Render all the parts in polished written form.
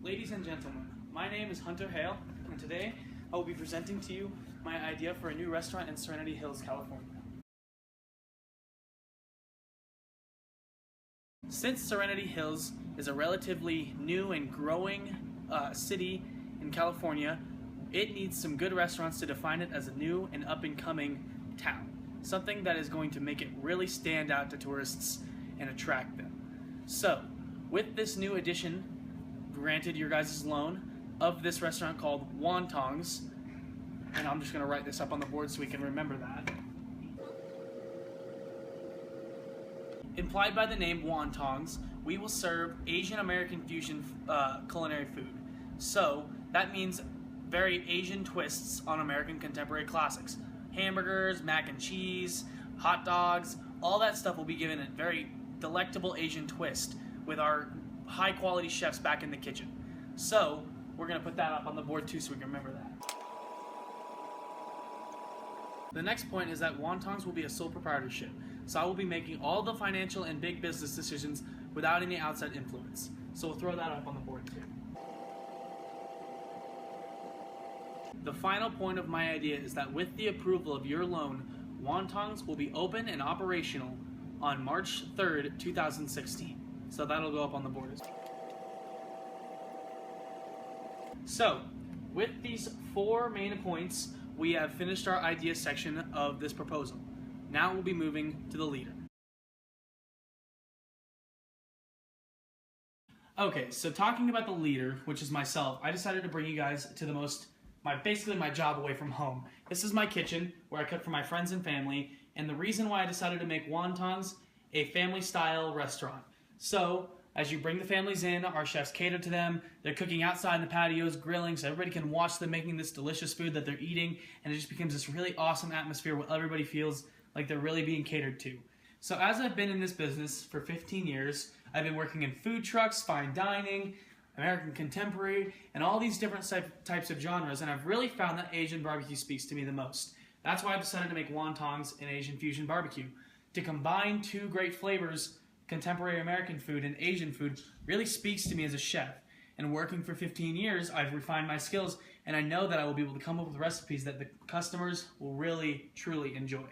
Ladies and gentlemen, my name is Hunter Hale, and today I will be presenting to you my idea for a new restaurant in Serenity Hills, California. Since Serenity Hills is a relatively new and growing city in California, it needs some good restaurants to define it as a new and up-and-coming town. Something that is going to make it really stand out to tourists and attract them. So, with this new addition, granted your guys' loan, of this restaurant called Wontong's, and I'm just going to write this up on the board so we can remember that. Implied by the name Wontong's, we will serve Asian American fusion culinary food. So, that means very Asian twists on American contemporary classics. Hamburgers, mac and cheese, hot dogs, all that stuff will be given a very delectable Asian twist with our high quality chefs back in the kitchen. So, we're going to put that up on the board too so we can remember that. The next point is that Wontong's will be a sole proprietorship. So I will be making all the financial and big business decisions without any outside influence. So we'll throw that up on the board too. The final point of my idea is that with the approval of your loan, Wontong's will be open and operational on March 3rd, 2016. So that'll go up on the board as well. So, with these 4 main points, we have finished our idea section of this proposal. Now we'll be moving to the leader. Okay, so talking about the leader, which is myself, I decided to bring you guys to basically my job away from home. This is my kitchen, where I cook for my friends and family, and the reason why I decided to make Wontong's a family-style restaurant. So, as you bring the families in, our chefs cater to them. They're cooking outside in the patios, grilling, so everybody can watch them making this delicious food that they're eating, and it just becomes this really awesome atmosphere where everybody feels like they're really being catered to. So as I've been in this business for 15 years, I've been working in food trucks, fine dining, American contemporary, and all these different types of genres, and I've really found that Asian barbecue speaks to me the most. That's why I decided to make Wontong's an Asian fusion barbecue. To combine 2 great flavors, contemporary American food and Asian food, really speaks to me as a chef. And working for 15 years, I've refined my skills, and I know that I will be able to come up with recipes that the customers will really, truly enjoy.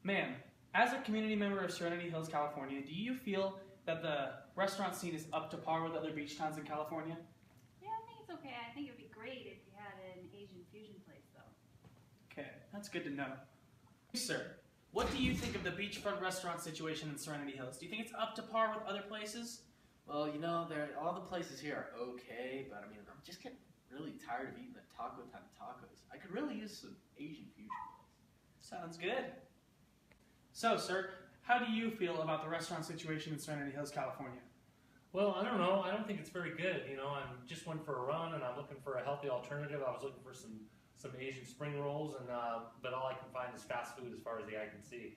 Ma'am, as a community member of Serenity Hills, California, do you feel that the restaurant scene is up to par with other beach towns in California? Yeah, I think it's okay. I think it would be great if you had an Asian fusion place, though. Okay, that's good to know. Sir, what do you think of the beachfront restaurant situation in Serenity Hills? Do you think it's up to par with other places? Well, you know, all the places here are okay, but I mean, I'm just getting really tired of eating the taco time tacos. I could really use some Asian fusion place. Sounds good. So, sir, how do you feel about the restaurant situation in Serenity Hills, California? Well, I don't know. I don't think it's very good. You know, I just went for a run, and I'm looking for a healthy alternative. I was looking for some Asian spring rolls, and but all I can find is fast food as far as the eye can see.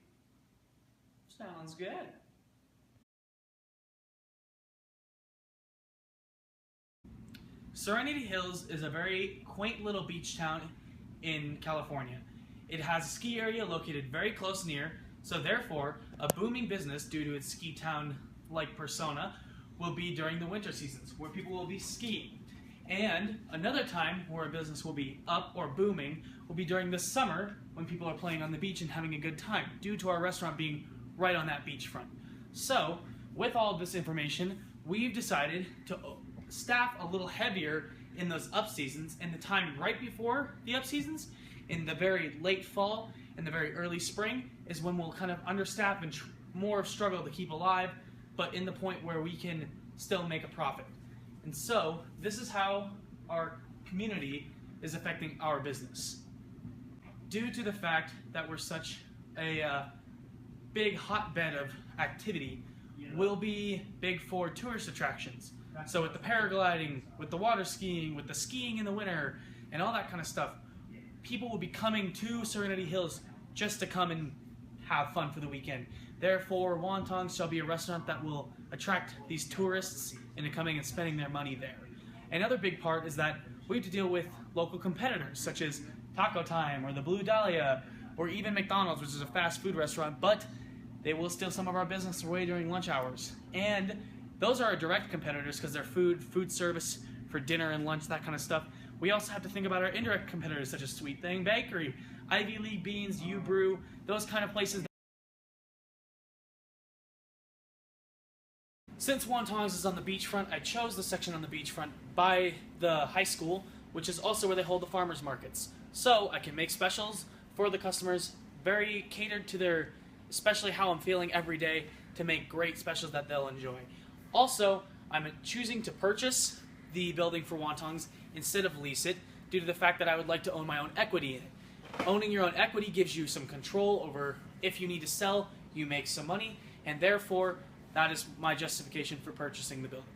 Sounds good. Serenity Hills is a very quaint little beach town in California. It has a ski area located very close near, so therefore, a booming business due to its ski town-like persona will be during the winter seasons, where people will be skiing. And another time where a business will be up or booming will be during the summer, when people are playing on the beach and having a good time, due to our restaurant being right on that beachfront. So, with all of this information, we've decided to staff a little heavier in those up seasons, and the time right before the up seasons, in the very late fall and the very early spring, is when we'll kind of understaff and more struggle to keep alive, but in the point where we can still make a profit. And so, this is how our community is affecting our business. Due to the fact that we're such a big hotbed of activity, we'll be big for tourist attractions. So with the paragliding, with the water skiing, with the skiing in the winter, and all that kind of stuff, people will be coming to Serenity Hills just to come and have fun for the weekend. Therefore, Wontons shall be a restaurant that will attract these tourists into coming and spending their money there. Another big part is that we have to deal with local competitors, such as Taco Time or the Blue Dahlia, or even McDonald's, which is a fast food restaurant, but they will steal some of our business away during lunch hours. And those are our direct competitors because they're food service for dinner and lunch, that kind of stuff. We also have to think about our indirect competitors, such as Sweet Thing Bakery, Ivy League Beans, You Brew, those kind of places. Since Wontons is on the beachfront, I chose the section on the beachfront by the high school, which is also where they hold the farmers markets. So I can make specials for the customers, very catered to their, especially how I'm feeling every day, to make great specials that they'll enjoy. Also, I'm choosing to purchase the building for Wontons instead of lease it, due to the fact that I would like to own my own equity in it. Owning your own equity gives you some control over if you need to sell, you make some money, and therefore, that is my justification for purchasing the building.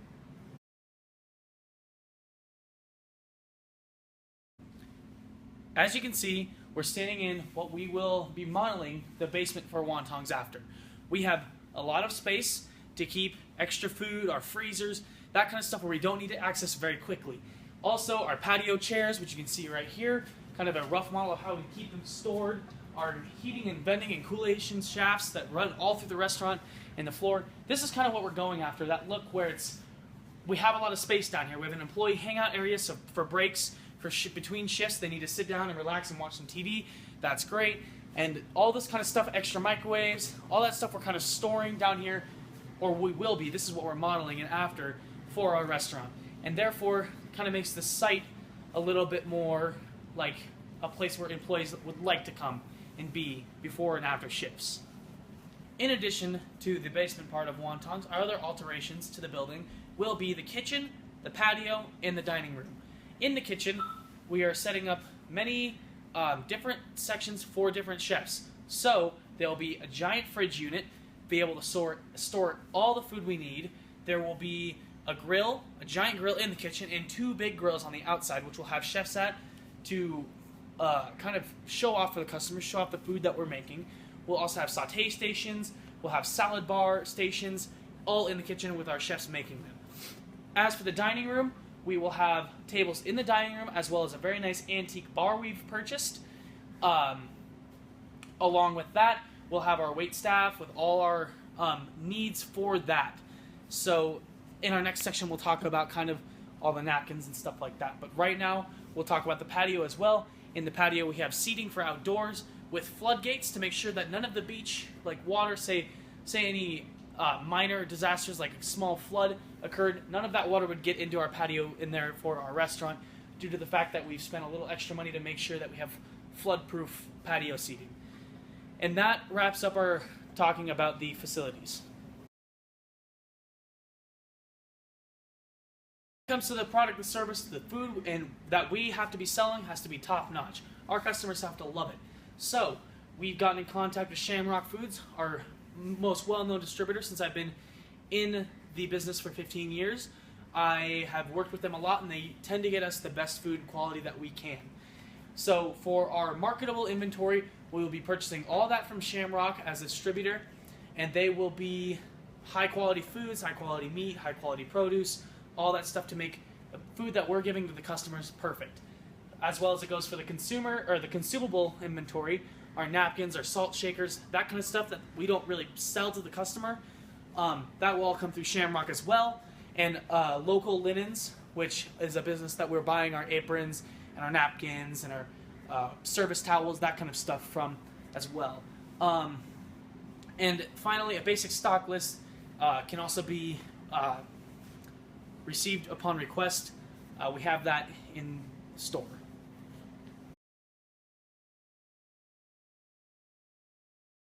As you can see, we're standing in what we will be modeling the basement for Wontons after. We have a lot of space to keep extra food, our freezers, that kind of stuff where we don't need to access very quickly. Also, our patio chairs, which you can see right here, kind of a rough model of how we keep them stored. Our heating and vending and coolation shafts that run all through the restaurant and the floor. This is kind of what we're going after, that look where we have a lot of space down here. We have an employee hangout area, so for breaks, between shifts, they need to sit down and relax and watch some TV. That's great. And all this kind of stuff, extra microwaves, all that stuff we're kind of storing down here, or we will be. This is what we're modeling and after for our restaurant. And therefore, kind of makes the site a little bit more like a place where employees would like to come and be before and after shifts. In addition to the basement part of Wontons, our other alterations to the building will be the kitchen, the patio, and the dining room. In the kitchen, we are setting up many different sections for different chefs. So there will be a giant fridge unit, be able to store all the food we need. There will be a grill, a giant grill in the kitchen, and 2 big grills on the outside, which will have chefs at to kind of show off for the customers, show off the food that we're making. We'll also have saute stations, we'll have salad bar stations, all in the kitchen with our chefs making them. As for the dining room, we will have tables in the dining room as well as a very nice antique bar we've purchased. Along with that, we'll have our wait staff with all our needs for that. So in our next section, we'll talk about kind of all the napkins and stuff like that. But right now, we'll talk about the patio as well. In the patio, we have seating for outdoors with floodgates to make sure that none of the beach, like water, say any minor disasters like a small flood occurred, none of that water would get into our patio in there for our restaurant due to the fact that we've spent a little extra money to make sure that we have flood-proof patio seating. And that wraps up our talking about the facilities. When it comes to the product and service, the food and that we have to be selling has to be top-notch. Our customers have to love it. So, we've gotten in contact with Shamrock Foods, our most well-known distributor since I've been in the business for 15 years. I have worked with them a lot and they tend to get us the best food quality that we can. So for our marketable inventory, we will be purchasing all that from Shamrock as a distributor, and they will be high-quality foods, high-quality meat, high-quality produce, all that stuff to make the food that we're giving to the customers perfect. As well as it goes for the consumer or the consumable inventory, our napkins, our salt shakers, that kind of stuff that we don't really sell to the customer. That will all come through Shamrock as well. And Local Linens, which is a business that we're buying our aprons and our napkins and our service towels, that kind of stuff from as well. And finally, a basic stock list can also be received upon request. We have that in store.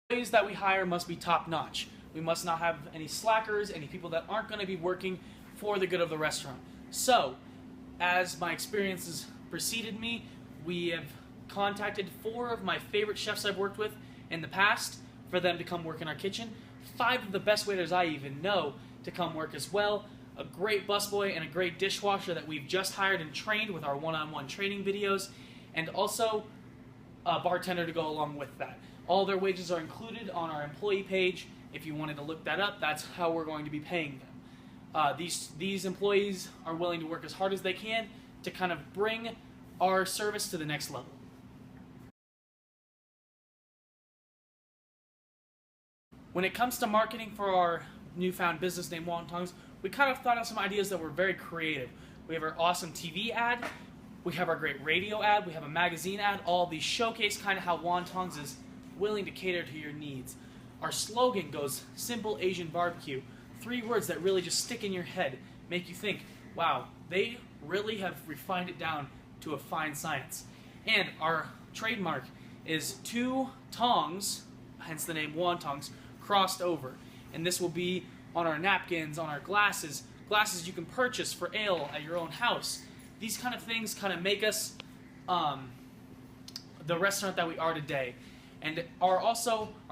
Employees that we hire must be top-notch. We must not have any slackers, any people that aren't going to be working for the good of the restaurant. So, as my experiences preceded me, we have contacted 4 of my favorite chefs I've worked with in the past for them to come work in our kitchen. 5 of the best waiters I even know to come work as well. A great busboy and a great dishwasher that we've just hired and trained with our one-on-one training videos, and also a bartender to go along with that. All their wages are included on our employee page, If you wanted to look that up, that's how we're going to be paying them. These employees are willing to work as hard as they can to kind of bring our service to the next level. When it comes to marketing for our newfound business named Wontons, we kind of thought of some ideas that were very creative. We have our awesome TV ad, we have our great radio ad, we have a magazine ad. All of these showcase kind of how Wontons is willing to cater to your needs. Our slogan goes, "Simple Asian Barbecue." 3 words that really just stick in your head, make you think, wow, they really have refined it down to a fine science. And our trademark is 2 tongs, hence the name Wontons, crossed over. And this will be on our napkins, on our glasses you can purchase for ale at your own house. These kind of things kind of make us the restaurant that we are today. And our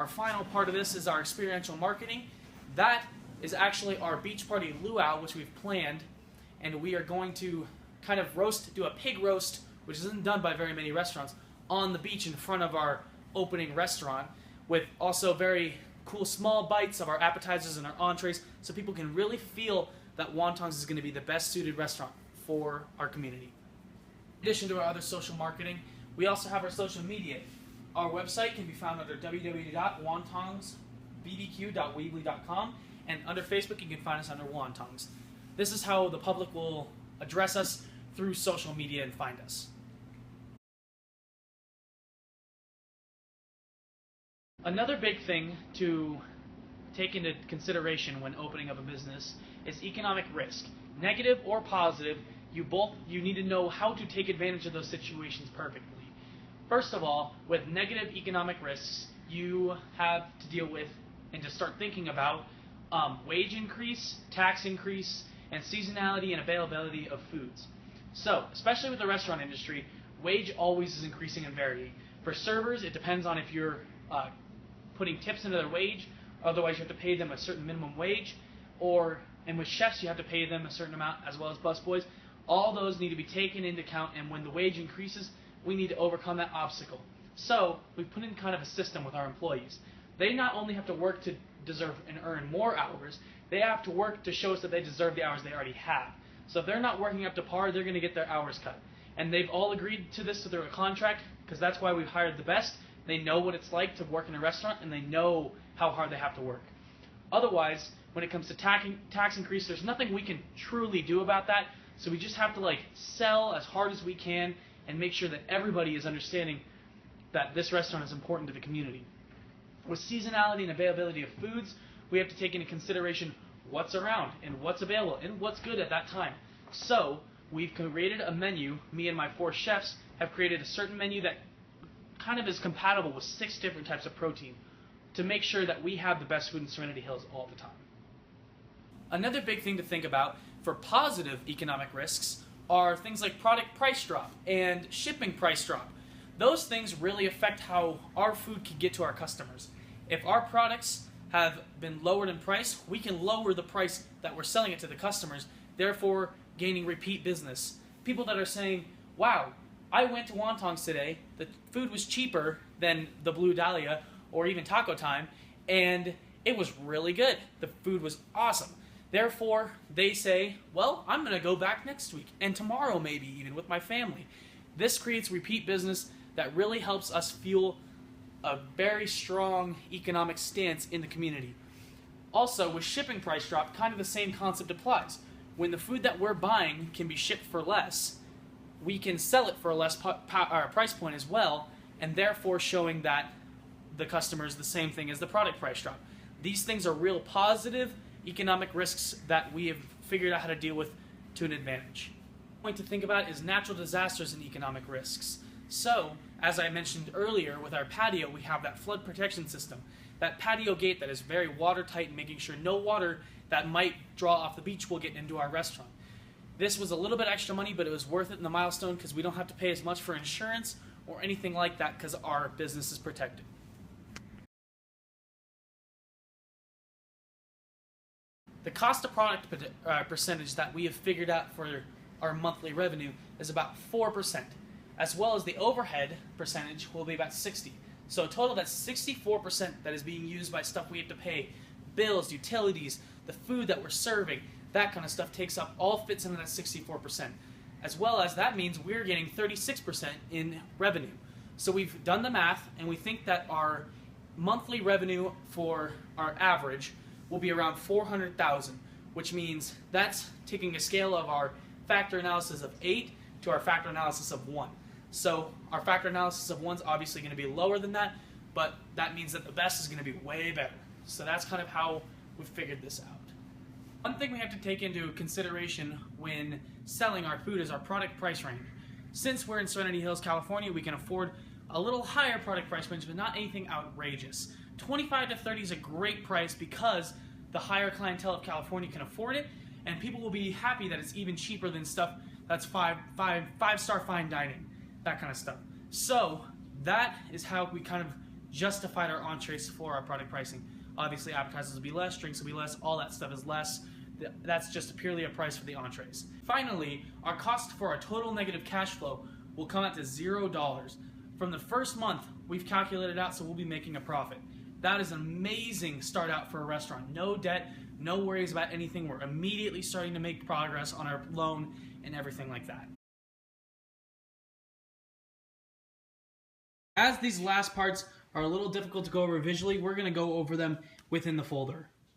final part of this is our experiential marketing. That is actually our beach party luau, which we've planned, and we are going to kind of do a pig roast, which isn't done by very many restaurants, on the beach in front of our opening restaurant, with also very cool small bites of our appetizers and our entrees, so people can really feel that Wontons is going to be the best suited restaurant for our community. In addition to our other social marketing, we also have our social media. Our website can be found under www.wontonsbbq.weebly.com, and under Facebook you can find us under Wontons. This is how the public will address us through social media and find us. Another big thing to take into consideration when opening up a business is economic risk. Negative or positive, you need to know how to take advantage of those situations perfectly. First of all, with negative economic risks, you have to deal with and to start thinking about wage increase, tax increase, and seasonality and availability of foods. So, especially with the restaurant industry, wage always is increasing and varying. For servers, it depends on if you're putting tips into their wage, otherwise you have to pay them a certain minimum wage, and with chefs you have to pay them a certain amount, as well as busboys. All those need to be taken into account, and when the wage increases, we need to overcome that obstacle. So, we've put in kind of a system with our employees. They not only have to work to deserve and earn more hours, they have to work to show us that they deserve the hours they already have. So if they're not working up to par, they're going to get their hours cut. And they've all agreed to this through a contract, because that's why we've hired the best. They know what it's like to work in a restaurant, and they know how hard they have to work. Otherwise, when it comes to tax increase, there's nothing we can truly do about that, so we just have to sell as hard as we can and make sure that everybody is understanding that this restaurant is important to the community. With seasonality and availability of foods, we have to take into consideration what's around and what's available and what's good at that time. So, we've created a menu. Me and my 4 chefs have created a certain menu that kind of is compatible with 6 different types of protein to make sure that we have the best food in Serenity Hills all the time. Another big thing to think about for positive economic risks are things like product price drop and shipping price drop. Those things really affect how our food can get to our customers. If our products have been lowered in price, we can lower the price that we're selling it to the customers, therefore gaining repeat business. People that are saying, wow, I went to Wontons today, the food was cheaper than the Blue Dahlia or even Taco Time, and it was really good. The food was awesome. Therefore, they say, well, I'm going to go back next week, and tomorrow maybe even with my family. This creates repeat business that really helps us fuel a very strong economic stance in the community. Also, with shipping price drop, kind of the same concept applies. When the food that we're buying can be shipped for less, we can sell it for a less price point as well, and therefore showing that the customer is the same thing as the product price drop. These things are real positive economic risks that we have figured out how to deal with to an advantage. Point to think about is natural disasters and economic risks. So, as I mentioned earlier, with our patio, we have that flood protection system. That patio gate that is very watertight, making sure no water that might draw off the beach will get into our restaurant. This was a little bit extra money, but it was worth it in the milestone because we don't have to pay as much for insurance or anything like that because our business is protected. The cost of product percentage that we have figured out for our monthly revenue is about 4%, as well as the overhead percentage will be about 60%. So a total that's 64% that is being used by stuff we have to pay bills, utilities, the food that we're serving, that kind of stuff all fits into that 64%. As well as that means we're getting 36% in revenue. So we've done the math, and we think that our monthly revenue for our average will be around $400,000, which means that's taking a scale of our factor analysis of 8 to our factor analysis of 1. So our factor analysis of 1 is obviously going to be lower than that, but that means that the best is going to be way better. So that's kind of how we figured this out. One thing we have to take into consideration when selling our food is our product price range. Since we're in Serenity Hills, California, we can afford a little higher product price range, but not anything outrageous. 25 to 30 is a great price because the higher clientele of California can afford it, and people will be happy that it's even cheaper than stuff that's five-star fine dining, that kind of stuff. So that is how we kind of justified our entrees for our product pricing. Obviously, appetizers will be less, drinks will be less, all that stuff is less. That's just purely a price for the entrees. Finally, our cost for our total negative cash flow will come out to $0. From the first month, we've calculated out, so we'll be making a profit. That is an amazing start out for a restaurant. No debt, no worries about anything. We're immediately starting to make progress on our loan and everything like that. As these last parts are a little difficult to go over visually, we're going to go over them within the folder.